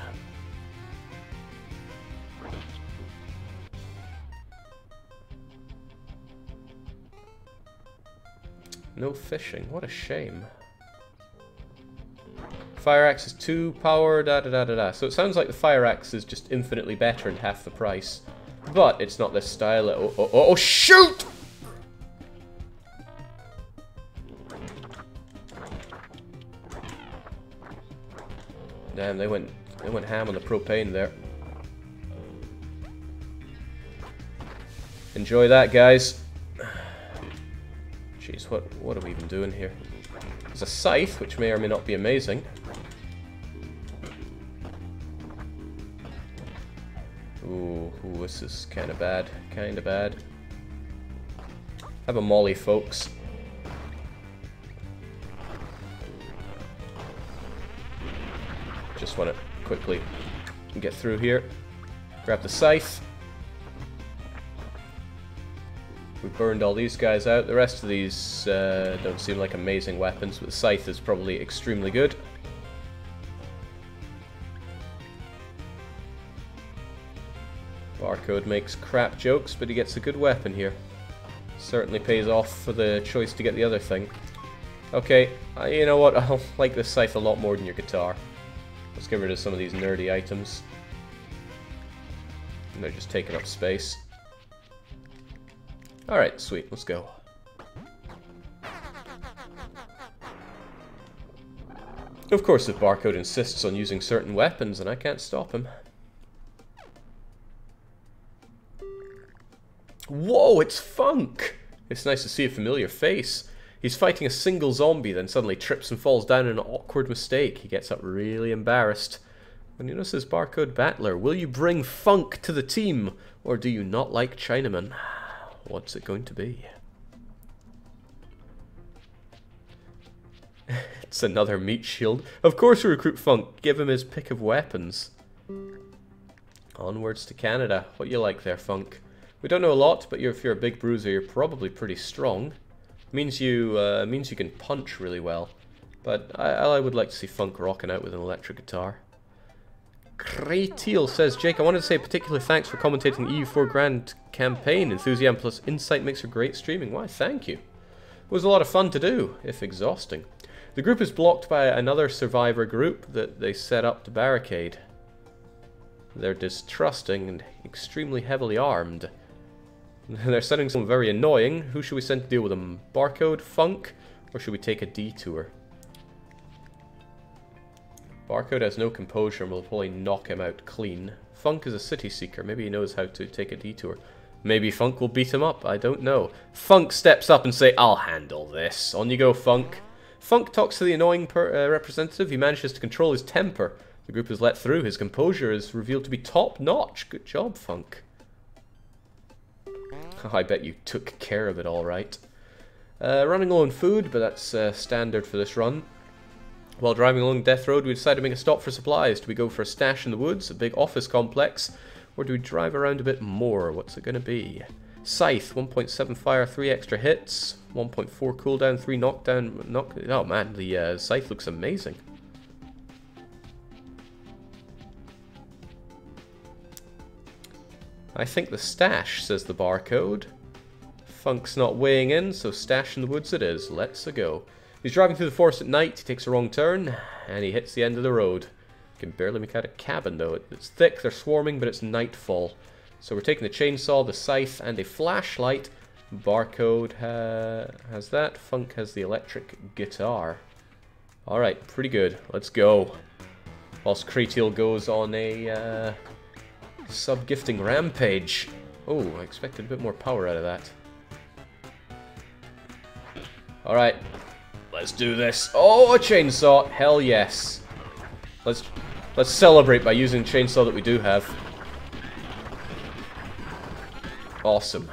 No fishing. What a shame. Fire axe is 2 power, da-da-da-da-da. So it sounds like the fire axe is just infinitely better and half the price. But it's not this style. Oh, shoot! Damn, they went ham on the propane there. Enjoy that, guys. Jeez, what are we even doing here? There's a scythe, which may or may not be amazing. Ooh, this is kind of bad. Kind of bad. Have a molly, folks. Just want to quickly get through here. Grab the scythe. We burned all these guys out. The rest of these don't seem like amazing weapons, but the scythe is probably extremely good. Barcode makes crap jokes, but he gets a good weapon here. Certainly pays off for the choice to get the other thing. Okay, you know what? I like this scythe a lot more than your guitar. Let's get rid of some of these nerdy items. And they're just taking up space. Alright, sweet, let's go. Of course, if Barcode insists on using certain weapons, and I can't stop him. Whoa, it's Funk! It's nice to see a familiar face. He's fighting a single zombie, then suddenly trips and falls down in an awkward mistake. He gets up really embarrassed. When he notices Barcode Battler, will you bring Funk to the team? Or do you not like Chinaman? What's it going to be? It's another meat shield. Of course we recruit Funk. Give him his pick of weapons. Onwards to Canada. What you like there, Funk? We don't know a lot, but if you're a big bruiser, you're probably pretty strong. Means you can punch really well. But I would like to see Funk rocking out with an electric guitar. Crayteal says, Jake, I wanted to say a particular thanks for commentating the EU4 Grand campaign. Enthusiasm plus insight makes for great streaming. Why, thank you. It was a lot of fun to do, if exhausting. The group is blocked by another survivor group that they set up to barricade. They're distrusting and extremely heavily armed. They're sending someone very annoying. Who should we send to deal with them? Barcode, Funk, or should we take a detour? Barcode has no composure and will probably knock him out clean. Funk is a city seeker. Maybe he knows how to take a detour. Maybe Funk will beat him up. I don't know. Funk steps up and says, I'll handle this. On you go, Funk. Funk talks to the annoying representative. He manages to control his temper. The group is let through. His composure is revealed to be top-notch. Good job, Funk. I bet you took care of it all right. Running low on food, but that's standard for this run. While driving along Death Road, we decide to make a stop for supplies. Do we go for a stash in the woods, a big office complex, or do we drive around a bit more? What's it going to be? Scythe, 1.7 fire, 3 extra hits, 1.4 cooldown, 3 knockdown. Oh man, the Scythe looks amazing. I think the stash, says the Barcode. Funk's not weighing in, so stash in the woods it is. Let's go. He's driving through the forest at night, he takes a wrong turn, and he hits the end of the road. Can barely make out a cabin though. It's thick, they're swarming, but it's nightfall. So we're taking the chainsaw, the scythe, and a flashlight. Barcode has that. Funk has the electric guitar. Alright, pretty good. Let's go. Whilst Crayteal goes on a sub-gifting rampage. Oh, I expected a bit more power out of that. Alright, let's do this. Oh, a chainsaw! Hell yes. Let's celebrate by using the chainsaw that we do have. Awesome.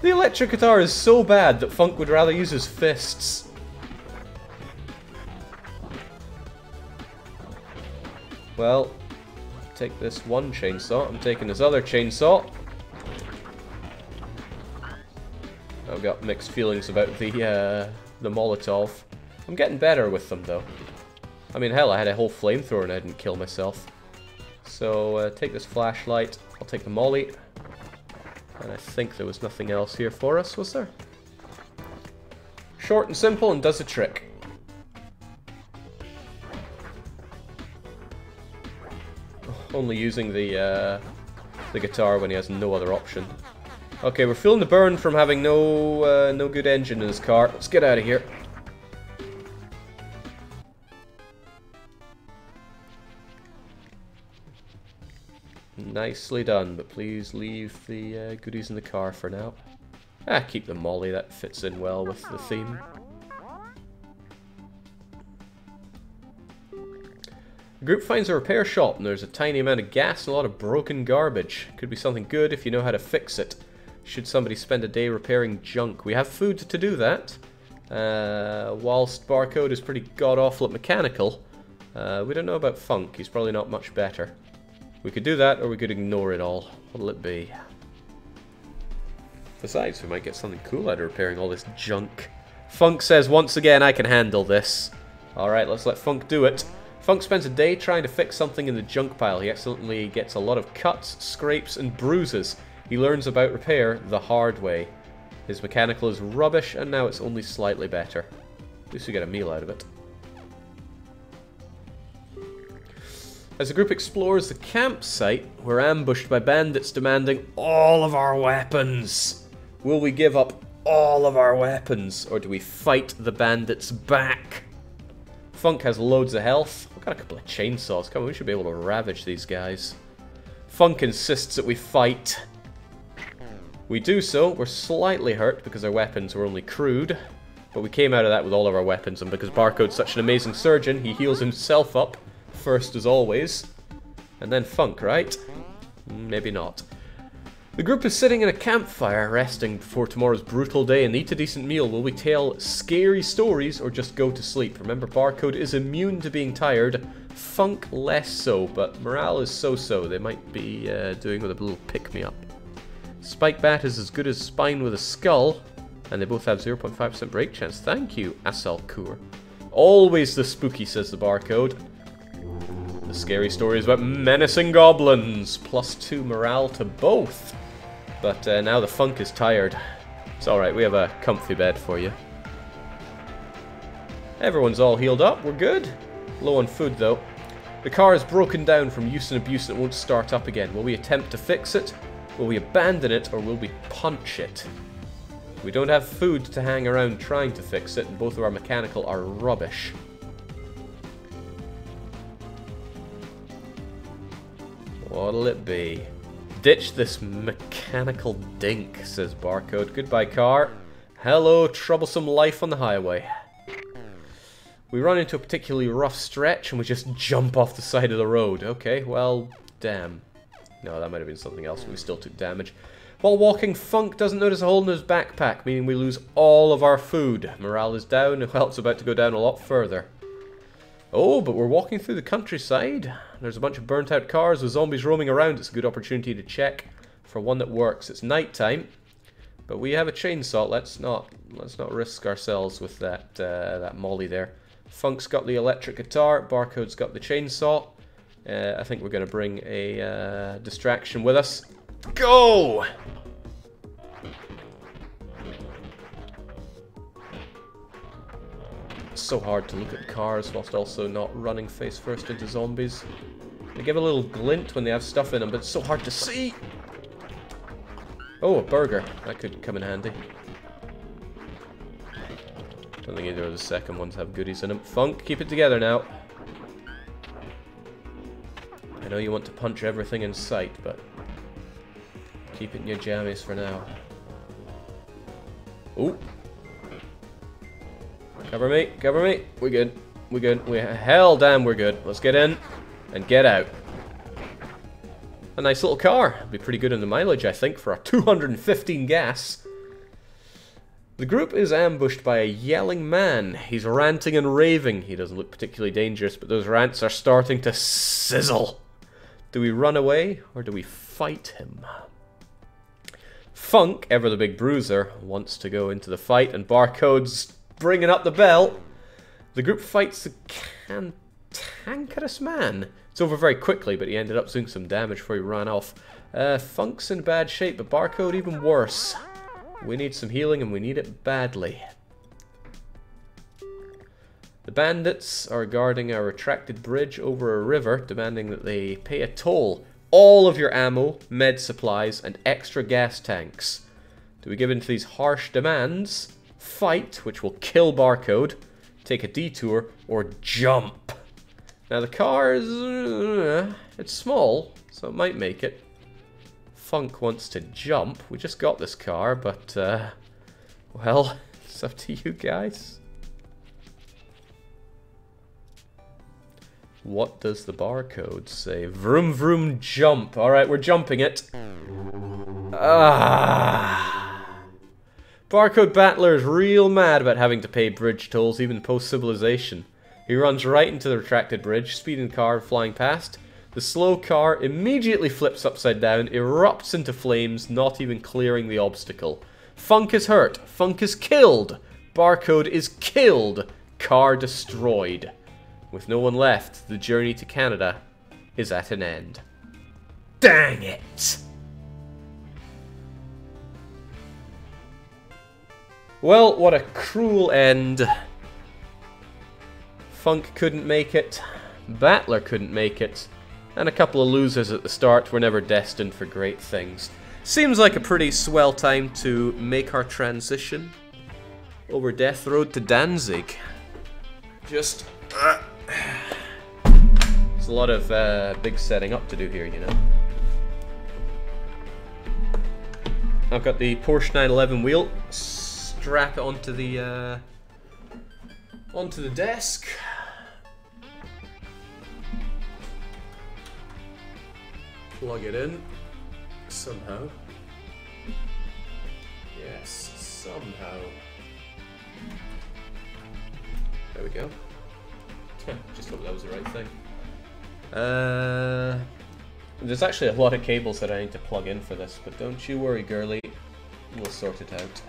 The electric guitar is so bad that Funk would rather use his fists. Well, take this one chainsaw. I'm taking this other chainsaw. I've got mixed feelings about the Molotov. I'm getting better with them though. I mean, hell, I had a whole flamethrower and I didn't kill myself. So take this flashlight. I'll take the molly. And I think there was nothing else here for us, was there? Short and simple and does a trick. Only using the guitar when he has no other option. Okay, we're feeling the burn from having no good engine in his car. Let's get out of here. Nicely done, but please leave the goodies in the car for now. Ah, keep the molly, that fits in well with the theme. The group finds a repair shop and there's a tiny amount of gas and a lot of broken garbage. Could be something good if you know how to fix it. Should somebody spend a day repairing junk? We have food to do that. Whilst Barcode is pretty god-awful at mechanical, we don't know about Funk. He's probably not much better. We could do that or we could ignore it all. What'll it be? Besides, we might get something cool out of repairing all this junk. Funk says, once again, I can handle this. Alright, let's let Funk do it. Funk spends a day trying to fix something in the junk pile. He accidentally gets a lot of cuts, scrapes, and bruises. He learns about repair the hard way. His mechanical is rubbish, and now it's only slightly better. At least we get a meal out of it. As the group explores the campsite, we're ambushed by bandits demanding all of our weapons. Will we give up all of our weapons, or do we fight the bandits back? Funk has loads of health. We've got a couple of chainsaws. Come on, we should be able to ravage these guys. Funk insists that we fight. We do so. We're slightly hurt because our weapons were only crude. But we came out of that with all of our weapons, and because Barcode's such an amazing surgeon, he heals himself up first as always. And then Funk, right? Maybe not. The group is sitting in a campfire, resting before tomorrow's brutal day and eat a decent meal. Will we tell scary stories or just go to sleep? Remember, Barcode is immune to being tired. Funk less so, but morale is so-so. They might be doing with a little pick-me-up. Spike Bat is as good as Spine with a skull, and they both have 0.5% break chance. Thank you, Asalkur. Always the spooky, says the Barcode. The scary story is about menacing goblins. +2 morale to both. But now the Funk is tired. It's alright, we have a comfy bed for you. Everyone's all healed up, we're good. Low on food though. The car is broken down from use and abuse and it won't start up again. Will we attempt to fix it? Will we abandon it or will we punch it? We don't have food to hang around trying to fix it and both of our mechanical are rubbish. What'll it be? Ditch this mechanical dink, says Barcode. Goodbye, car. Hello, troublesome life on the highway. We run into a particularly rough stretch and we just jump off the side of the road. Okay, well, damn. No, that might have been something else, but we still took damage. While walking, Funk doesn't notice a hole in his backpack, meaning we lose all of our food. Morale is down, and well, it's about to go down a lot further. Oh, but we're walking through the countryside. There's a bunch of burnt out cars with zombies roaming around. It's a good opportunity to check for one that works. It's night time, but we have a chainsaw. Let's not risk ourselves with that molly there. Funk's got the electric guitar. Barcode's got the chainsaw. I think we're going to bring a distraction with us. Go! It's so hard to look at cars whilst also not running face first into zombies. They give a little glint when they have stuff in them, but it's so hard to see. Oh, a burger. That could come in handy. Don't think either of the second ones have goodies in them. Funk, keep it together now. I know you want to punch everything in sight, but keep it in your jammies for now. Ooh. Cover me, cover me. We're good. We're good. Hell damn, we're good. Let's get in and get out. A nice little car. Be pretty good in the mileage, I think, for a 215 gas. The group is ambushed by a yelling man. He's ranting and raving. He doesn't look particularly dangerous, but those rants are starting to sizzle. Do we run away or do we fight him? Funk, ever the big bruiser, wants to go into the fight, and Barcode's bringing up the bell. The group fights the cantankerous man. It's over very quickly, but he ended up doing some damage before he ran off. Funk's in bad shape, but Barcode even worse. We need some healing, and we need it badly. The bandits are guarding a retracted bridge over a river, demanding that they pay a toll. All of your ammo, med supplies, and extra gas tanks. Do we give in to these harsh demands? Fight, which will kill Barcode, take a detour, or jump. Now the car is... it's small, so it might make it. Funk wants to jump. We just got this car, but, well, it's up to you guys. What does the barcode say? Vroom vroom jump. Alright, we're jumping it. Barcode Battler is real mad about having to pay bridge tolls even post-civilization. He runs right into the retracted bridge, speeding car flying past. The slow car immediately flips upside down, erupts into flames, not even clearing the obstacle. Funk is hurt. Funk is killed. Barcode is killed. Car destroyed. With no one left, the journey to Canada is at an end. Dang it! Well, what a cruel end. Funk couldn't make it, Battler couldn't make it, and a couple of losers at the start were never destined for great things. Seems like a pretty swell time to make our transition over Death Road to Danzig. Just... There's a lot of big setting up to do here, you know. I've got the Porsche 911 wheel. Strap it onto the desk. Plug it in somehow. Yes, somehow. There we go. Just hope that was the right thing. There's actually a lot of cables that I need to plug in for this, but don't you worry, girly. We'll sort it out.